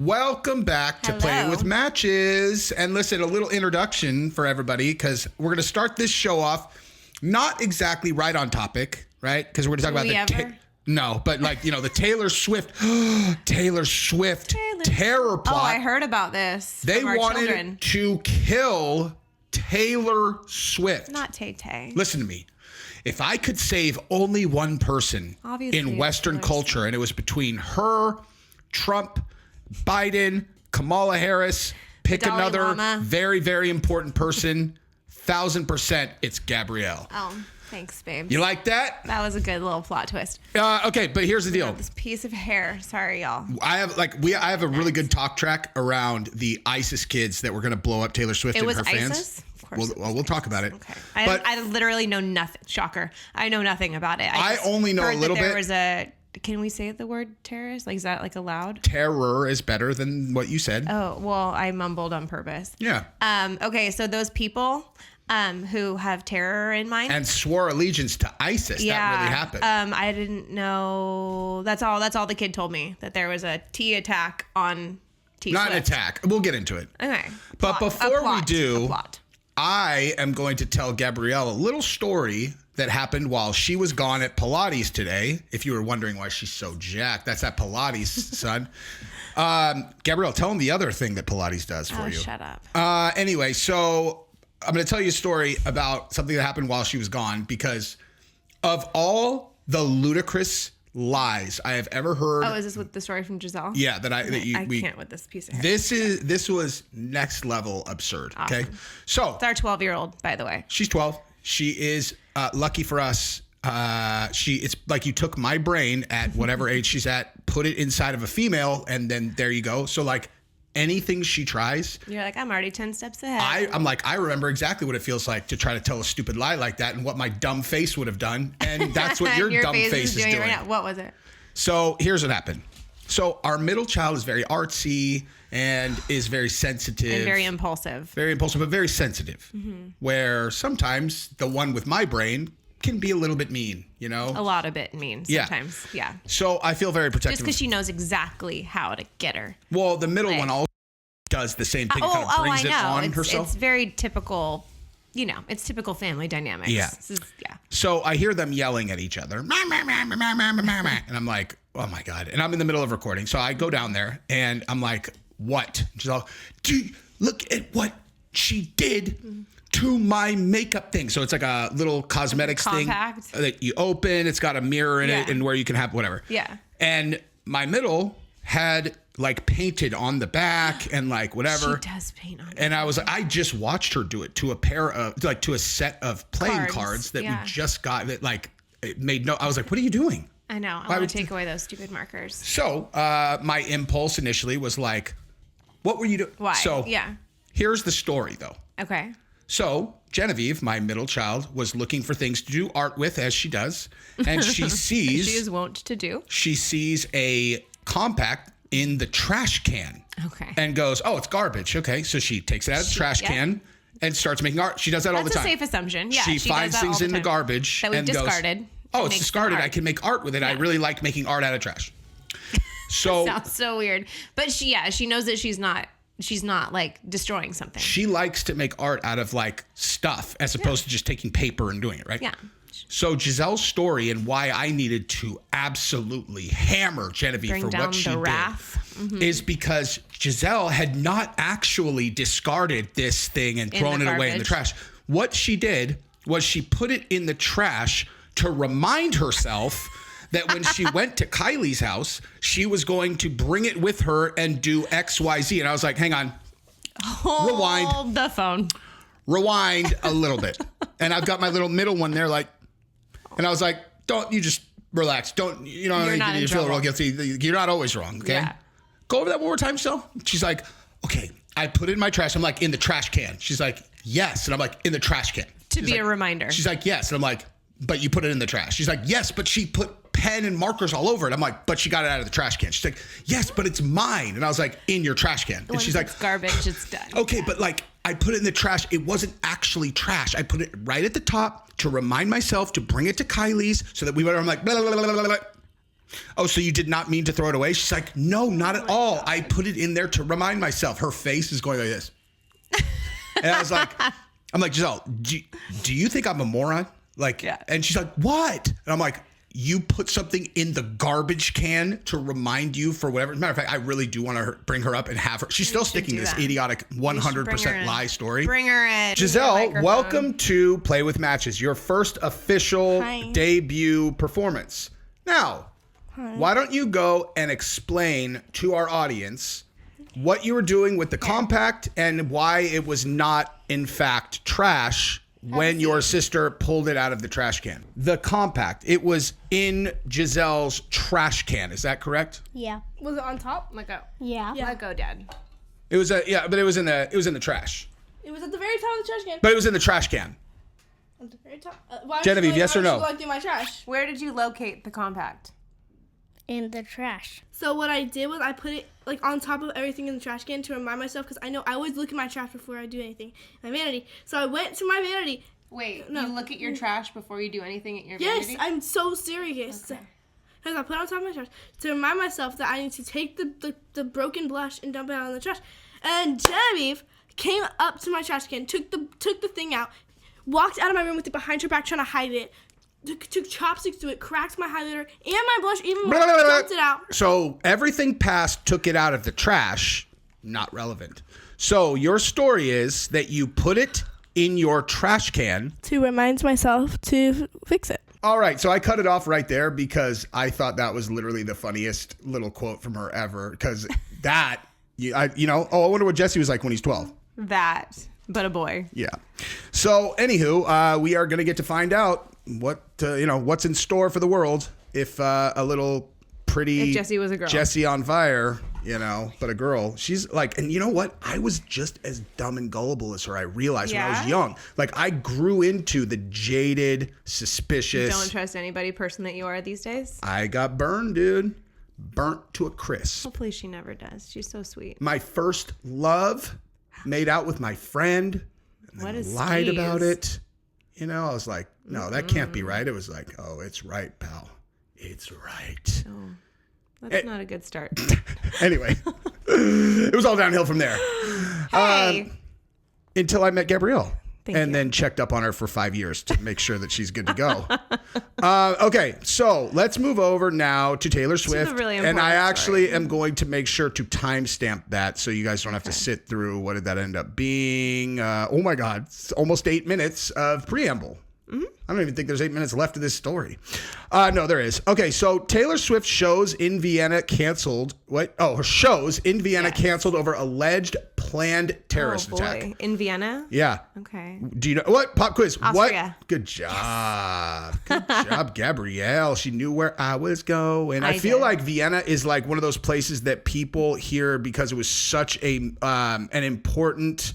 Welcome back to Playing with Matches. And listen, a little introduction for everybody, because we're going to start this show off not exactly right on topic, right? Because we're going to talk about no, but like, you know, the Taylor Swift terror plot. Oh, I heard about this. They wanted to kill Taylor Swift. Not Tay-Tay. Listen to me. If I could save only one person in Western culture, and it was between her, Trump, Biden, Kamala Harris, pick another very, very important person, 1000%, it's Gabrielle. Oh, thanks, babe. You like that? That was a good little plot twist. Okay, but here's the deal. This piece of hair. Sorry, y'all. I have a really good talk track around the ISIS kids that were going to blow up Taylor Swift and her fans. ISIS? Of course. We'll talk about it. Okay. I literally know nothing. Shocker. I know nothing about it. I only know a little bit. There was a. Can we say the word terrorist? Like, is that like allowed? Terror is better than what you said. Oh, well, I mumbled on purpose. Yeah. Okay, so those people who have terror in mind and swore allegiance to ISIS. That really happened. I didn't know. That's all the kid told me, that there was a T attack on T. Not Swift. An attack. We'll get into it. Okay. But before we do, I am going to tell Gabrielle a little story that happened while she was gone at Pilates today. If you were wondering why she's so jacked, that's at Pilates, son. Gabrielle, tell them the other thing that Pilates does for you. Shut up. Anyway, so I'm going to tell you a story about something that happened while she was gone, because of all the ludicrous lies I have ever heard. Oh, is this with the story from Giselle? Yeah, I can't with this piece of hair. This was next level absurd. Awesome. Okay, so it's our 12-year-old, by the way. She's 12. She is lucky for us. It's like you took my brain at whatever age she's at, put it inside of a female, and then there you go. So like anything she tries, you're like, I'm already 10 steps ahead. I'm like, I remember exactly what it feels like to try to tell a stupid lie like that and what my dumb face would have done. And that's what your dumb face is doing. Right now. What was it? So here's what happened. So our middle child is very artsy and is very sensitive. And very impulsive. Very impulsive, but very sensitive. Mm-hmm. Where sometimes the one with my brain can be a little bit mean, you know? A lot of bit mean sometimes, yeah. So I feel very protective. Just because she knows exactly how to get her. Well, the middle one also does the same thing, kind of brings it on herself. It's very typical, it's typical family dynamics. Yeah. So I hear them yelling at each other. And I'm like, oh my God. And I'm in the middle of recording. So I go down there and I'm like, what? She's all, dude, look at what she did to my makeup thing. So it's like a little cosmetics thing that you open. It's got a mirror in it and where you can have whatever. Yeah. And my middle had like painted on the back and like whatever. She does paint on it. And I was like, I just watched her do it to a set of playing cards that we just got that like it made I was like, what are you doing? I know. I want to take away those stupid markers. So my impulse initially was like, what were you doing? Why? So here's the story though. Okay. So Genevieve, my middle child, was looking for things to do art with, as she does. And she sees... She is wont to do. She sees a compact in the trash can. Okay. And goes, oh, it's garbage. Okay. So she takes it out of the trash can and starts making art. She does that all the time. That's a safe assumption. Yeah. She finds things in the garbage that we've discarded. Oh, it's discarded. I can make art with it. Yeah. I really like making art out of trash. So sounds so weird. But she knows that she's not like destroying something. She likes to make art out of like stuff as opposed to just taking paper and doing it, right? Yeah. So Giselle's story and why I needed to absolutely hammer Genevieve for what she did is because Giselle had not actually discarded this thing and thrown it away in the trash. What she did was she put it in the trash to remind herself that when she went to Kylie's house, she was going to bring it with her and do X, Y, Z. And I was like, hang on. Hold the phone. Rewind a little bit. And I've got my little middle one there like, and I was like, don't, you just relax. Don't, you feel real guilty. You're not always wrong, okay? Yeah. Go over that one more time, Giselle. She's like, okay, I put it in my trash. I'm like, in the trash can. She's like, yes. And I'm like, in the trash can. To be a reminder. She's like, yes. And I'm like, but you put it in the trash. She's like, yes, but she put pen and markers all over it. I'm like, but she got it out of the trash can. She's like, yes, but it's mine. And I was like, in your trash can. And she's like, it's garbage, it's done. Okay, but like, I put it in the trash. It wasn't actually trash. I put it right at the top to remind myself to bring it to Kylie's so that I'm like, blah, blah, blah, blah, blah. Oh, so you did not mean to throw it away? She's like, no, not at all. God. I put it in there to remind myself. Her face is going like this. And I was like, Giselle, do you think I'm a moron? Like, yeah. And she's like, what? And I'm like, you put something in the garbage can to remind you for whatever. As a matter of fact, I really do want to bring her up and have her. She's still sticking to this idiotic 100% lie story. Bring her in. Giselle, welcome to Play with Matches, your first official debut performance. Now, why don't you go and explain to our audience what you were doing with the compact and why it was not, in fact, trash when your sister pulled it out of the trash can. The compact, it was in Giselle's trash can. Is that correct? Yeah. Was it on top? Let go. Yeah. Let go, Dad. It was but it was in the trash. It was at the very top of the trash can. But it was in the trash can. At the very top. Genevieve, yes or no? Going through my trash. Where did you locate the compact? In the trash. So what I did was I put it like on top of everything in the trash can to remind myself, because I know I always look at my trash before I do anything. My vanity. So I went to my vanity. Wait, no. You look at your trash before you do anything at your vanity? Yes, I'm so serious. Okay. Because I put it on top of my trash to remind myself that I need to take the broken blush and dump it out in the trash. And Genevieve came up to my trash can, took the thing out, walked out of my room with it behind her back trying to hide it. Took chopsticks to it, cracked my highlighter and my blush, even more, dumped it out. So everything past took it out of the trash, not relevant. So your story is that you put it in your trash can. To remind myself to fix it. All right, so I cut it off right there because I thought that was literally the funniest little quote from her ever. Because that, I wonder what Jesse was like when he's 12. That, but a boy. Yeah. So anywho, we are going to get to find out what's in store for the world if a little pretty if Jesse was a girl. Jesse on fire, but a girl. She's like, and you know what? I was just as dumb and gullible as her. I realized when I was young. Like, I grew into the jaded, suspicious. Don't trust anybody person that you are these days. I got burned, dude. Burnt to a crisp. Hopefully she never does. She's so sweet. My first love, made out with my friend. And what is lied about it. I was like, no, that can't be right. It was like, oh, it's right, pal. It's right. Oh, that's not a good start. Anyway, it was all downhill from there. Hey. Until I met Gabrielle. Then checked up on her for 5 years to make sure that she's good to go. Okay, so let's move over now to Taylor Swift. Really and I actually am going to make sure to timestamp that so you guys don't have to sit through, what did that end up being? Oh my God, it's almost 8 minutes of preamble. Mm-hmm. I don't even think there's 8 minutes left of this story. No, there is. Okay, so Taylor Swift shows in Vienna canceled. What? Oh, her shows in Vienna canceled over alleged planned terrorist attack. In Vienna? Yeah. Okay. Do you know what? Pop quiz. Austria. What? Good job. Good job, Gabrielle. She knew where I was going. I feel like Vienna is like one of those places that people hear because it was such an important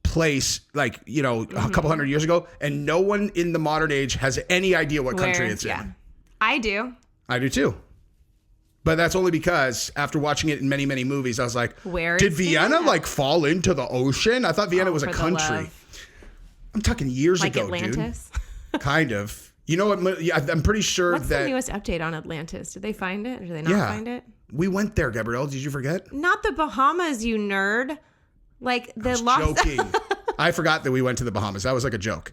place, like, a couple hundred years ago, and no one in the modern age has any idea what country it's in. I do. I do too. But that's only because after watching it in many, many movies, I was like, did Vienna like fall into the ocean? I thought Vienna was a country. I'm talking years ago, Atlantis? Dude. Kind of. You know what? I'm pretty sure What's the newest update on Atlantis? Did they find it or did they not find it? We went there, Gabrielle. Did you forget? Not the Bahamas, you nerd. Like the I was joking. I forgot that we went to the Bahamas. That was like a joke.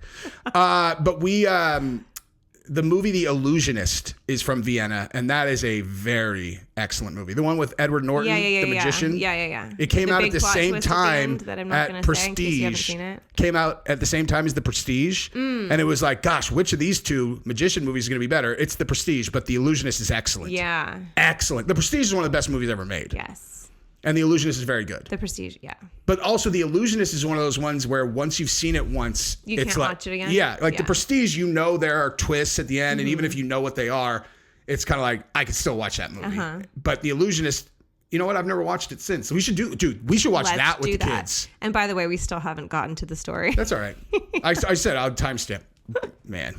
But we, the movie The Illusionist is from Vienna, and that is a very excellent movie. The one with Edward Norton, the magician. Yeah. It came out at the same time at Prestige. Came out at the same time as The Prestige. And it was like, gosh, which of these two magician movies is going to be better? It's The Prestige, but The Illusionist is excellent. Yeah. Excellent. The Prestige is one of the best movies ever made. Yes. And The Illusionist is very good. The Prestige, yeah. But also The Illusionist is one of those ones where once you've seen it once, you can't watch it again. Yeah, like The Prestige, there are twists at the end, and even if you know what they are, it's kind of like, I could still watch that movie. But The Illusionist, you know what? I've never watched it since. We should we should watch that with the kids. And by the way, we still haven't gotten to the story. That's all right. I said I'll timestamp. Man.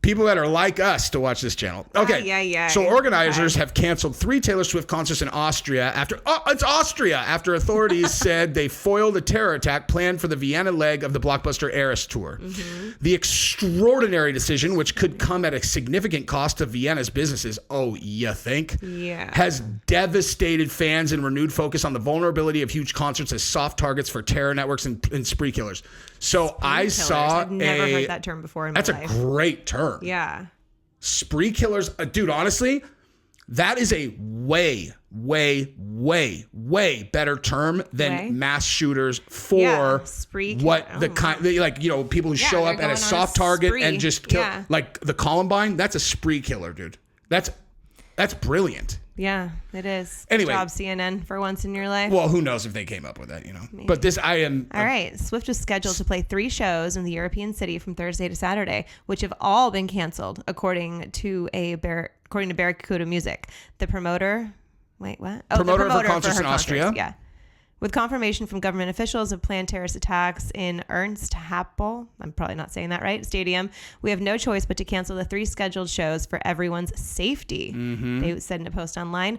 people that are like us to watch this channel. Okay. Yeah. So organizers have canceled 3 Taylor Swift concerts in Austria after authorities said they foiled a terror attack planned for the Vienna leg of the blockbuster Eras tour. The extraordinary decision, which could come at a significant cost to Vienna's businesses, you think? Yeah. Has devastated fans and renewed focus on the vulnerability of huge concerts as soft targets for terror networks and spree killers. So I saw I've never heard that term before in my life. That's a great term. Yeah. Spree killers. Dude, honestly, that is a way better term than mass shooters for spree what the kind, people who show up at a soft target and just kill. Yeah. Like the Columbine, that's a spree killer, dude. That's brilliant. Yeah, it is. Anyway. Good job, CNN, for once in your life. Well, who knows if they came up with that, Maybe. But this, I am. All right. Swift is scheduled to play 3 shows in the European city from Thursday to Saturday, which have all been canceled, according to Barracuda Music. The promoter. Wait, what? Oh, Promoter the of her promoter concerts in Austria. Yeah. With confirmation from government officials of planned terrorist attacks in Ernst Happel, I'm probably not saying that right, stadium, we have no choice but to cancel the 3 scheduled shows for everyone's safety. They said in a post online.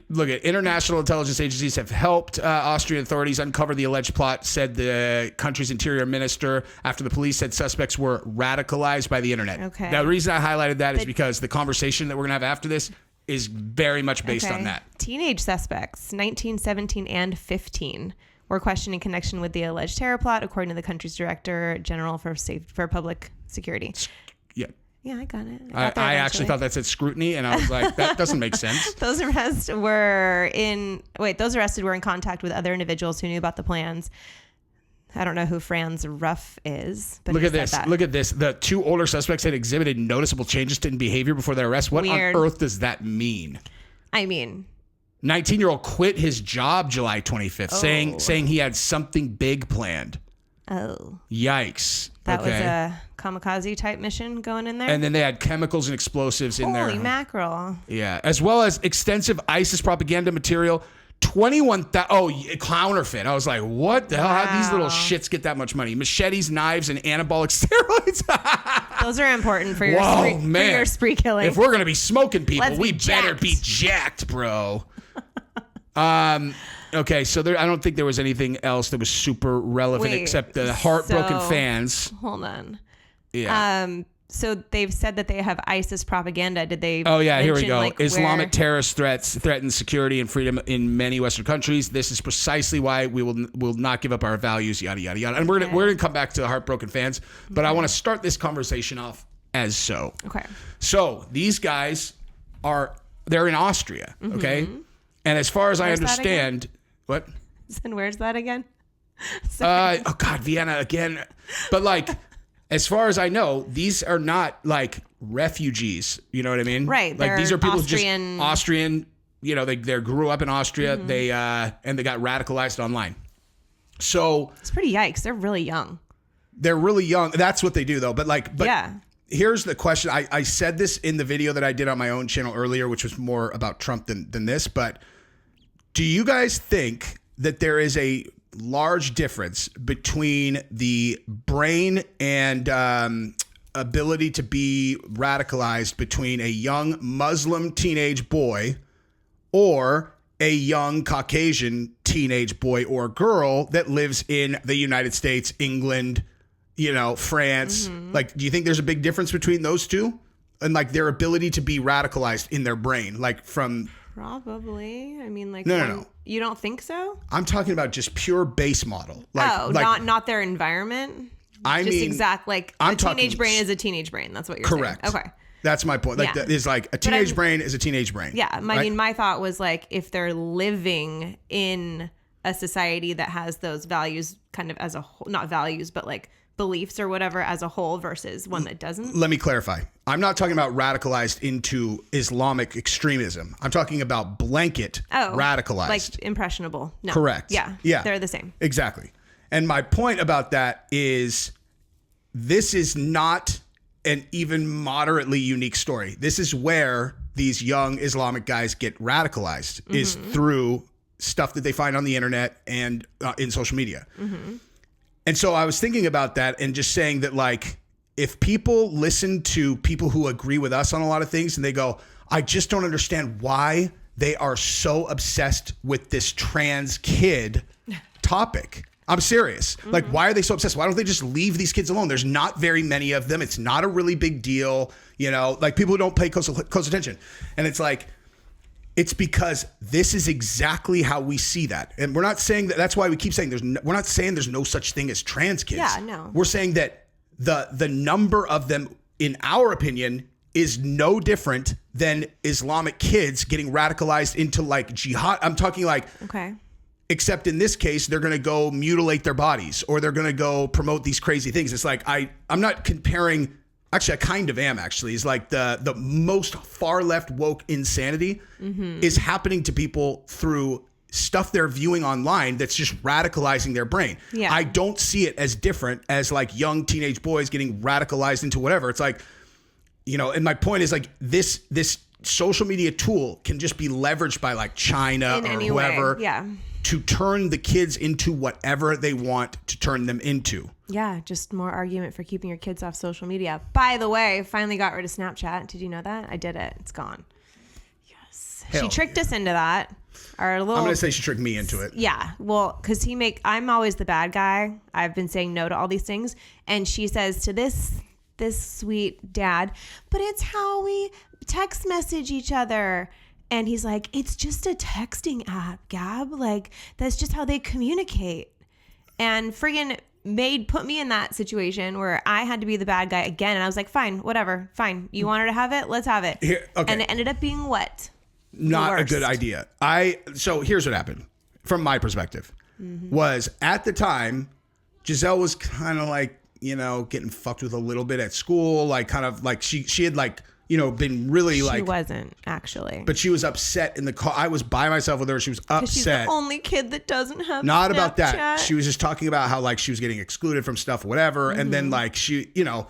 Look, international intelligence agencies have helped Austrian authorities uncover the alleged plot, said the country's interior minister, after the police said suspects were radicalized by the internet. Okay. Now, the reason I highlighted that is because the conversation that we're going to have after this is very much based on that. Teenage suspects, 19, 17, and 15, were questioned in connection with the alleged terror plot, according to the country's director general for public security. Yeah. Yeah, I got it. I actually thought that said scrutiny, and I was like, that doesn't make sense. Those arrested were in contact with other individuals who knew about the plans. I don't know who Franz Ruff is, but Look at this. The 2 older suspects had exhibited noticeable changes in behavior before their arrest. What Weird. on earth does that mean? I mean, 19-year-old quit his job July 25th, saying he had something big planned. Oh. Yikes. That was a kamikaze type mission going in there. And then they had chemicals and explosives in there. Holy mackerel. Yeah. As well as extensive ISIS propaganda material. 21,000. Counterfeit. I was like, what the hell? How did these little shits get that much money? Machetes, knives, and anabolic steroids. Those are important for your spree killing. If we're going to be smoking people, we better jacked. be jacked, bro. Okay, so I don't think there was anything else that was super relevant except the heartbroken fans. Hold on. Yeah. So they've said that they have ISIS propaganda. Did they? Oh yeah, here we go. Like, Islamic terrorist threats threaten security and freedom in many Western countries. This is precisely why we will not give up our values. Yada yada yada. And we're gonna come back to the heartbroken fans, but I want to start this conversation off as so. Okay. So these guys they're in Austria, okay? And as far as I understand, what? And where's that again? Oh God, Vienna again. But like. As far as I know, these are not like refugees. You know what I mean? Right. Like these are people Austrian. just Austrian. You know, they grew up in Austria. They and they got radicalized online. So it's pretty yikes. They're really young. They're really young. That's what they do though. But yeah. Here's the question. I said this in the video that I did on my own channel earlier, which was more about Trump than this. But do you guys think that there is a large difference between the brain and ability to be radicalized between a young Muslim teenage boy or a young Caucasian teenage boy or girl that lives in the United States, England, France? Like, do you think there's a big difference between those two and like their ability to be radicalized in their brain, like from... Probably. I mean, like, no. You don't think so? I'm talking about just pure base model. Not their environment. A teenage brain is a teenage brain. That's what you're saying. Correct. Okay. That's my point. Like, is like a teenage brain is a teenage brain. Yeah. I mean, my thought was like, if they're living in a society that has those values kind of as a whole, not values, but like beliefs or whatever as a whole versus one that doesn't. Let me clarify. I'm not talking about radicalized into Islamic extremism. I'm talking about blanket radicalized. Like impressionable. No. Correct. Yeah. Yeah. They're the same. Exactly. And my point about that is this is not an even moderately unique story. This is where these young Islamic guys get radicalized is through stuff that they find on the internet and in social media. And so I was thinking about that and just saying that, like, if people listen to people who agree with us on a lot of things and they go, I just don't understand why they are so obsessed with this trans kid topic. I'm serious. Mm-hmm. Like, why are they so obsessed? Why don't they just leave these kids alone? There's not very many of them. It's not a really big deal. You know, like people who don't pay close attention. And it's like, it's because this is exactly how we see that. And we're not saying that. That's why we keep saying we're not saying there's no such thing as trans kids. Yeah, no. We're saying that the number of them, in our opinion, is no different than Islamic kids getting radicalized into like jihad. I'm talking like, okay. Except in this case, they're going to go mutilate their bodies or they're going to go promote these crazy things. It's like, I'm not comparing. Actually, I kind of am, actually. It's like the most far left woke insanity is happening to people through stuff they're viewing online that's just radicalizing their brain. Yeah. I don't see it as different as like young teenage boys getting radicalized into whatever. It's like, you know, and my point is like this social media tool can just be leveraged by like China or whoever to turn the kids into whatever they want to turn them into. Yeah, just more argument for keeping your kids off social media. By the way, finally got rid of Snapchat. Did you know that? I did it. It's gone. Yes. She tricked us into that. I'm going to say she tricked me into it. Yeah. Well, because I'm always the bad guy. I've been saying no to all these things. And she says to this sweet dad, but it's how we text message each other. And he's like, it's just a texting app, Gab. Like, that's just how they communicate. And friggin' put me in that situation where I had to be the bad guy again. And I was like, fine, whatever, fine. You want her to have it? Let's have it. Okay. And it ended up being what? Not a good idea. So here's what happened from my perspective was at the time, Giselle was kind of like, you know, getting fucked with a little bit at school. Like kind of like she had like, you know, been really like... She wasn't, actually. But she was upset in the car. I was by myself with her. She was upset. She's the only kid that doesn't have Not Snapchat. about that. She was just talking about how, like, she was getting excluded from stuff, whatever. And then, like, she, you know...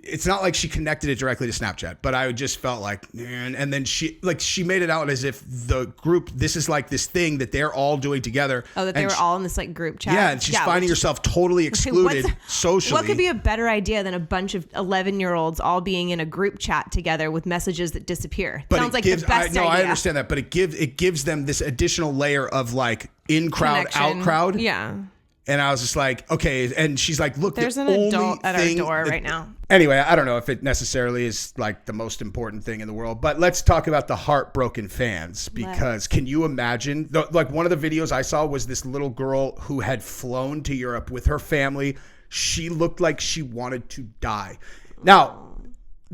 It's not like she connected it directly to Snapchat, but I just felt like, man. And then she made it out as if the group, this is like this thing that they're all doing together. Oh, that they were all in this like group chat. Yeah, and she's finding herself totally excluded socially. What could be a better idea than a bunch of 11-year-olds all being in a group chat together with messages that disappear? Sounds like the best idea. I understand that, but it gives them this additional layer of like in crowd, out crowd. Yeah. And I was just like, okay. And she's like, look, there's an adult at our door right now. Anyway, I don't know if it necessarily is like the most important thing in the world, but let's talk about the heartbroken fans because can you imagine? Like one of the videos I saw was this little girl who had flown to Europe with her family. She looked like she wanted to die. Now,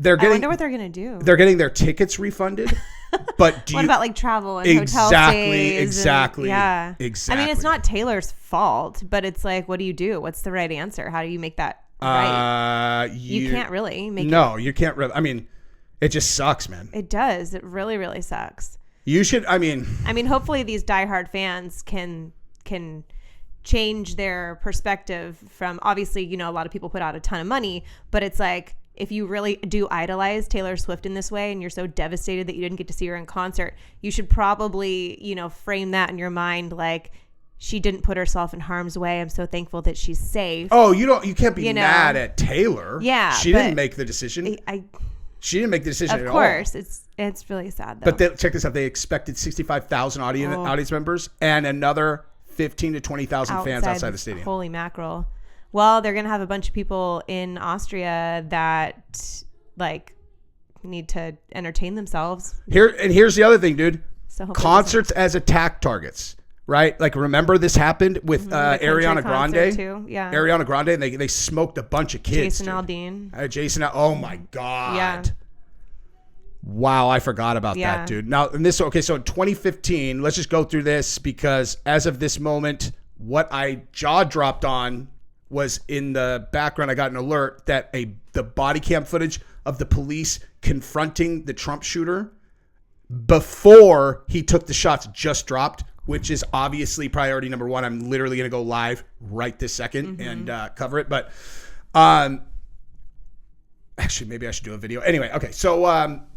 I wonder what they're going to do. They're getting their tickets refunded. But what about like travel and hotel stays? Exactly. Yeah. Exactly. I mean, it's not Taylor's fault, but it's like, what do you do? What's the right answer? How do you make that right? You can't really make it. No, you can't really. I mean, it just sucks, man. It does. It really, really sucks. You should, I mean, hopefully these diehard fans can change their perspective from, obviously, you know, a lot of people put out a ton of money, but it's like, if you really do idolize Taylor Swift in this way and you're so devastated that you didn't get to see her in concert, you should probably, you know, frame that in your mind like she didn't put herself in harm's way. I'm so thankful that she's safe. Oh, you can't be mad at Taylor. Yeah. She didn't make the decision. She didn't make the decision at all. Of course. It's really sad though. But check this out. They expected 65,000 audience members and another 15 to 20,000 fans outside the stadium. Holy mackerel. Well, they're going to have a bunch of people in Austria that like need to entertain themselves. Here's the other thing, dude. So concerts as attack targets, right? Like remember this happened with Ariana Grande too. Yeah. Ariana Grande, and they smoked a bunch of kids. Jason Aldean. Oh my God. Yeah. Wow, I forgot about that, dude. Now, so in 2015, let's just go through this because as of this moment, what I jaw dropped on was in the background. I got an alert that the body cam footage of the police confronting the Trump shooter before he took the shots just dropped, which is obviously priority number one. I'm literally going to go live right this second and cover it. But Actually, maybe I should do a video. Anyway, okay. So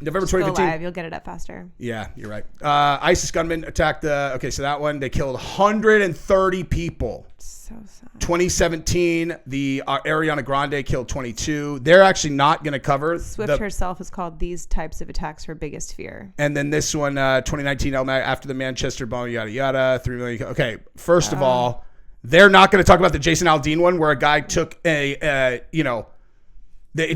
November 2015. Go live. You'll get it up faster. Yeah, you're right. ISIS gunmen attacked so that one, they killed 130 people. So sad. 2017, the Ariana Grande killed 22. They're actually not going to cover. Swift herself is called These Types of Attacks Her Biggest Fear. And then this one, 2019, after the Manchester bomb, yada, yada, 3 million. Okay, first of all, they're not going to talk about the Jason Aldean one where a guy took it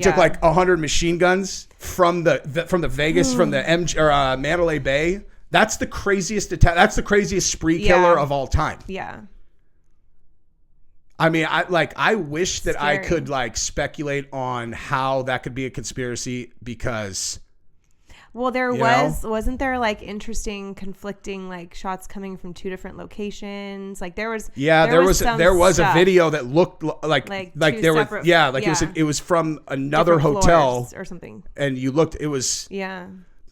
took like 100 machine guns from the Vegas, from the Mandalay Bay. That's the craziest attack. That's the craziest spree killer of all time. Yeah. I mean, I wish that I could like speculate on how that could be a conspiracy because. Well, wasn't there like interesting conflicting like shots coming from 2 different locations? Like there was a video that looked like there was it was from another hotel or something. And you looked, it was the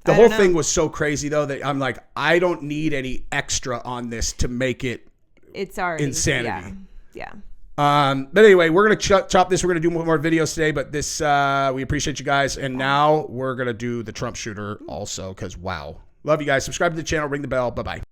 whole thing was so crazy though that I'm like, I don't need any extra on this to make it. It's already insanity. Yeah. But anyway, we're going to chop this. We're going to do more videos today, but this, we appreciate you guys. And now we're going to do the Trump shooter also because wow. Love you guys. Subscribe to the channel, ring the bell. Bye-bye.